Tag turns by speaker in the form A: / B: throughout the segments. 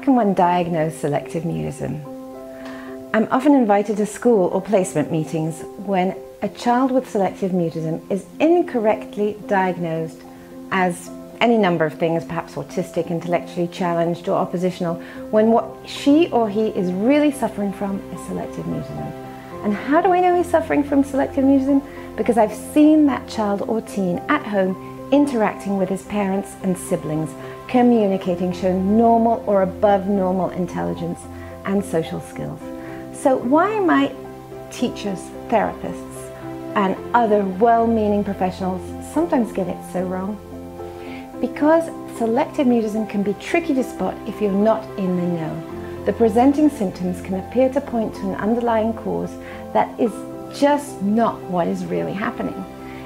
A: can one diagnose selective mutism? I'm often invited to school or placement meetings when a child with selective mutism is incorrectly diagnosed as any number of things, perhaps autistic, intellectually challenged, or oppositional, when what she or he is really suffering from is selective mutism. And how do I know he's suffering from selective mutism? Because I've seen that child or teen at home interacting with his parents and siblings, communicating, showing normal or above normal intelligence and social skills. So why might teachers, therapists, and other well-meaning professionals sometimes get it so wrong? Because selective mutism can be tricky to spot if you're not in the know. The presenting symptoms can appear to point to an underlying cause that is just not what is really happening.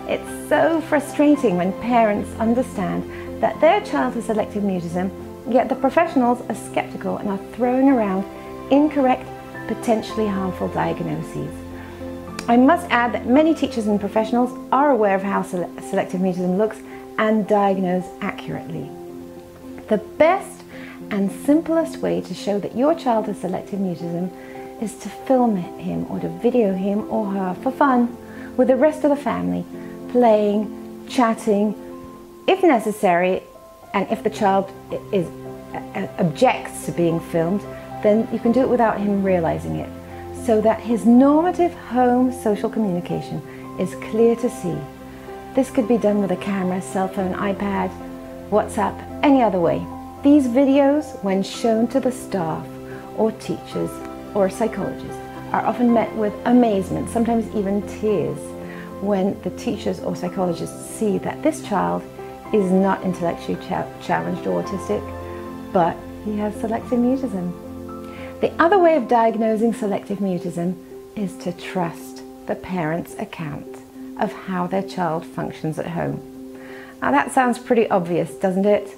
A: It's so frustrating when parents understand that their child has selective mutism, yet the professionals are skeptical and are throwing around incorrect, potentially harmful diagnoses. I must add that many teachers and professionals are aware of how selective mutism looks and diagnose accurately. The best and simplest way to show that your child has selective mutism is to film him or to video him or her for fun with the rest of the family, playing, chatting, if necessary, and if the child objects to being filmed, then you can do it without him realizing it, so that his normative home social communication is clear to see. This could be done with a camera, cell phone, iPad, WhatsApp, any other way. These videos, when shown to the staff or teachers or psychologists, are often met with amazement, sometimes even tears, when the teachers or psychologists see that this child is not intellectually challenged or autistic, but he has selective mutism. The other way of diagnosing selective mutism is to trust the parent's account of how their child functions at home. Now that sounds pretty obvious, doesn't it?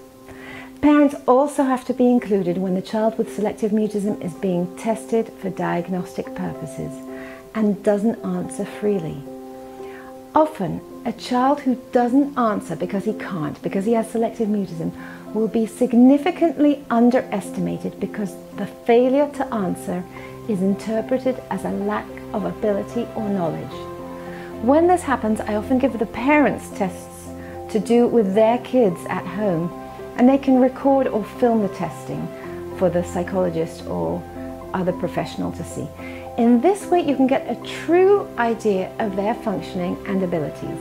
A: Parents also have to be included when the child with selective mutism is being tested for diagnostic purposes and doesn't answer freely. Often, a child who doesn't answer because he can't, because he has selective mutism, will be significantly underestimated because the failure to answer is interpreted as a lack of ability or knowledge. When this happens, I often give the parents tests to do with their kids at home, and they can record or film the testing for the psychologist or other professional to see. In this way, you can get a true idea of their functioning and abilities.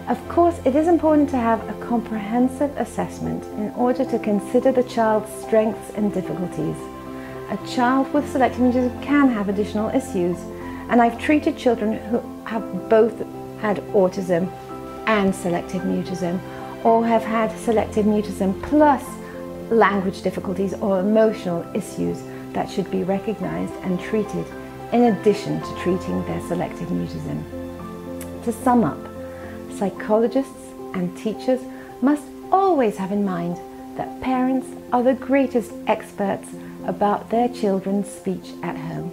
A: Of course, it is important to have a comprehensive assessment in order to consider the child's strengths and difficulties. A child with selective mutism can have additional issues, and I've treated children who have both had autism and selective mutism, or have had selective mutism plus language difficulties or emotional issues that should be recognized and treated in addition to treating their selective mutism. To sum up, psychologists and teachers must always have in mind that parents are the greatest experts about their children's speech at home.